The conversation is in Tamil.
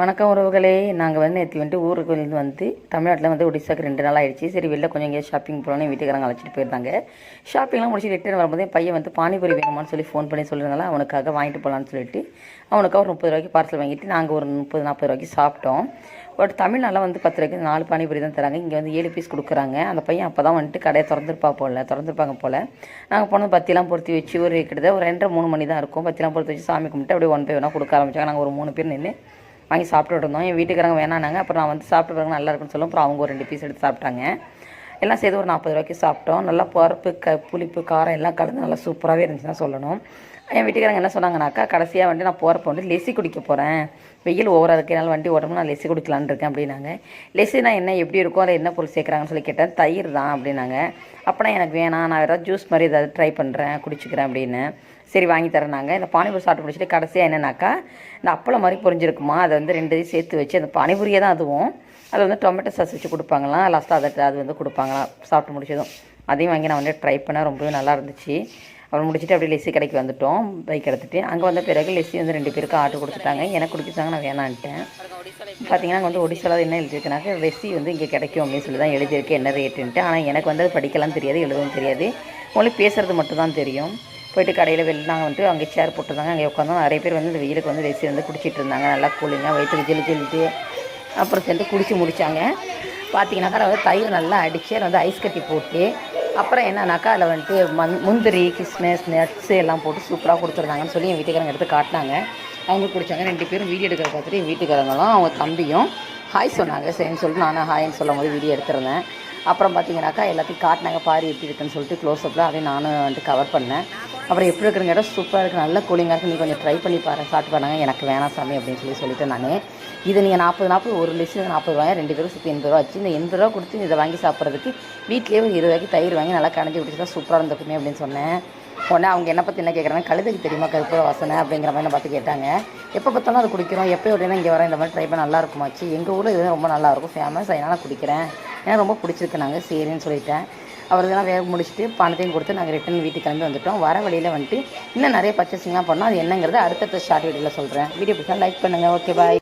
வணக்கம் உறவுகளே. நாங்கள் வந்து நேற்று ஊருக்கு தமிழ்நாட்டில் ஒடிசாக்கு 2 நாள் ஆயிடுச்சு. சரி வெளில கொஞ்சம் எங்கேயாவது ஷாப்பிங் போகலான்னு வீட்டுக்காரங்க அழைச்சிட்டு போயிருந்தாங்க. ஷாப்பிங்லாம் முடிச்சு ரிட்டர்ன் வரும்போது பையன் பானிபூரி வேணுமான்னு சொல்லி ஃபோன் பண்ணி சொல்லியிருந்தாலும் அவனுக்காக வாங்கிட்டு போகலான்னு சொல்லிட்டு அவனுக்காக ஒரு 30 ரூபாய்க்கு பார்சல் வாங்கிட்டு நாங்கள் ஒரு 30-40 ரூபாய்க்கு சாப்பிட்டோம். பட் தமிழ்நாட்டில் 10 ரூபாய்க்கு 4 பானிபூரி தான் தராங்க. இங்கே 7 பீஸ் கொடுக்குறாங்க. அந்த பையன் அப்போ தான் கடையை திறந்துருப்பாங்க போல். நாங்கள் போனது பத்திலாம் பொருத்தி வச்சு கிட்டத்தட்ட ஒரு 2:30-3 மணி தான் இருக்கும். பத்திலாம் பொருத்தி வச்சு சாமி கும்பிட்டு அப்படியே 1 பை 1 கொடுக்க ஆரம்பிச்சாங்க. நாங்கள் ஒரு 3 பேர் நின்று வாங்கி சாப்பிட்டுட்டு இருந்தோம். என் வீட்டுக்காரங்க வேணானாங்க. அப்புறம் நான் சாப்பிட்டு பிறகு நல்லா இருக்குன்னு சொல்லும். அப்புறம் அவங்க ஒரு 2 பீஸ் எடுத்து சாப்பிட்டாங்க. எல்லாம் சேர்த்து ஒரு 40 ரூபாய்க்கு சாப்பிட்டோம். நல்லா பருப்பு புளிப்பு காரம் எல்லாம் கலந்து நல்லா சூப்பராகவே இருந்துச்சுன்னா சொல்லணும். என் வீட்டுக்காரங்க என்ன சொன்னாங்கனாக்கா, கடைசியாக நான் போகிறப்ப லெசி குடிக்க போகிறேன், வெயில் ஓவராக இருக்கிறனால வண்டி ஓட்டணும், நான் லெசி குடிக்கலான்னு இருக்கேன் அப்படின்னாங்க. லெசினா என்ன, எப்படி இருக்கும், அதில் என்ன பொருள் சேர்க்குறாங்கன்னு சொல்லி கேட்டேன். தயிர் தான் அப்படின்னாங்க. அப்போனா எனக்கு வேணாம், நான் ஏதாவது ஜூஸ் மாதிரி ஏதாவது ட்ரை பண்ணுறேன், குடிச்சிக்கிறேன் அப்படின்னு. சரி வாங்கி தரேனாங்க. இந்த பானிபூரி சாப்பிட்டு முடிச்சுட்டு கடைசியாக என்னன்னாக்கா, இந்த அப்பளம் மாதிரி பொரிஞ்சிருக்குமா, அதை 2 சேர்த்து வச்சு அந்த பானிபூரியே தான் அதுவும் அதில் டொமேட்டோ சாஸ் வச்சு கொடுப்பாங்களாம். லாஸ்ட்டாக அது கொடுப்பாங்களாம். சாப்பிட்டு முடிச்சதும் அதையும் வாங்கி நான் ட்ரை பண்ணேன். ரொம்பவே நல்லா இருந்துச்சு. அப்புறம் முடிச்சுட்டு அப்படியே லெசி கடைக்கு வந்துவிட்டோம். பைக் எடுத்துகிட்டு அங்கே வந்த பிறகு லெசி 2 பேருக்கு ஆர்டர் கொடுத்துட்டாங்க. எனக்கு குடிச்சாங்க, நான் வேணான்ட்டேன். பார்த்தீங்கன்னா ஒடிசாவில் என்ன எழுதியிருக்குனாக்க, லெசி இங்கே கிடைக்கும் அப்படின்னு சொல்லி தான் எழுதியிருக்கு, என்ன ரேட்டுன்ட்டு. ஆனால் எனக்கு அது படிக்கலாம் தெரியாது, எழுதவும் தெரியாது. உங்களுக்கு பேசுகிறது மட்டும் தான் தெரியும். போய்ட்டு கடையில் வெளில நாங்கள் அங்கே சேர் போட்டிருந்தாங்க. அங்கே உட்காந்தோம். நிறைய பேர் இந்த வெயிலுக்கு லெசி குடிச்சிட்டு இருந்தாங்க. நல்லா கூலிங்காக வயிற்றுக்கு ஜெல்லிட்டு அப்புறம் சேர்ந்து குடிச்சு முடித்தாங்க. பார்த்தீங்கன்னாக்கா தயிர் நல்லா அடித்து அதில் ஐஸ் கட்டி போட்டு, அப்புறம் என்னன்னாக்கா அதில் முந்திரி கிஸ்மிஸ் நட்ஸு எல்லாம் போட்டு சூப்பராக கொடுத்துருந்தாங்கன்னு சொல்லி என் வீட்டுக்காரங்க எடுத்து காட்டினாங்க. அவங்க குடித்தாங்க. 2 பேரும் வீடியோ எடுக்கிற பார்த்துட்டு என் வீட்டுக்காரங்களும் அவங்க தம்பியும் ஹாய் சொன்னாங்க. சரின்னு சொல்லிட்டு நானும் ஹாய்ன்னு சொல்லும் போது வீடியோ எடுத்துருந்தேன். அப்புறம் பார்த்தீங்கன்னாக்கா எல்லாத்தையும் காட்டினாங்க. பாரி எப்படி இருக்குன்னு சொல்லிட்டு க்ளோஸ்அப்பில் அதையும் நானும் கவர் பண்ணேன். அப்புறம் எப்படி இருக்குன்னு கேட்டால் சூப்பராக இருக்குது, நல்ல கூலிங்காக இருக்குது, நீ கொஞ்சம் ட்ரை பண்ணி சாப்பிட்டு பாருங்க. எனக்கு வேணாம் சாமி அப்படின்னு சொல்லிட்டு நான் இதை நீங்கள் 40 ஒரு லெஸ் 40 ரூபாய், 2 பேரும் சுற்றி 80 ரூபா ஆச்சு. இந்த 80 ரூபா கொடுத்து இதை வாங்கி சாப்பிட்றதுக்கு வீட்லேயே ஒரு 20 ரூபாய்க்கு தயிர் வாங்கி நல்லா கடைஞ்சி விட்டுச்சு தான் சூப்பராக இருந்திருக்குமே அப்படின்னு சொன்னேன். உடனே அவங்க என்ன பற்றி என்ன கேட்குறாங்க, கழுதைக்கு தெரியுமா கருப்பு வாசனை அப்படிங்கிற மாதிரி பார்த்து கேட்டாங்க. எப்போ பார்த்தாலும் அது குடிக்கிறோம், எப்போ உடனே இங்கே வரேன், இந்த மாதிரி ட்ரை பண்ண நல்லா இருக்குமாச்சு. எங்கள் ஊரில் இது ரொம்ப நல்லாயிருக்கும், ஃபேமஸ், அதனால் நான் குடிக்கிறேன், ஏன்னா ரொம்ப பிடிச்சிருக்கு. நாங்கள் சரின்னு சொல்லிட்டேன். அவருக்கெல்லாம் வேக முடிச்சுட்டு பணத்தையும் கொடுத்து நாங்கள் ரிட்டன் வீட்டுக்கு கிளம்பி வந்துவிட்டோம். வர வழியில் இன்னும் நிறைய பர்ச்சேசிங்லாம் பண்ணோம். அது என்னங்கிறது அடுத்த ஷார்ட் வீடியோவில் சொல்கிறேன். வீடியோ பிடிச்சா லைக் பண்ணுங்கள். Okay bye.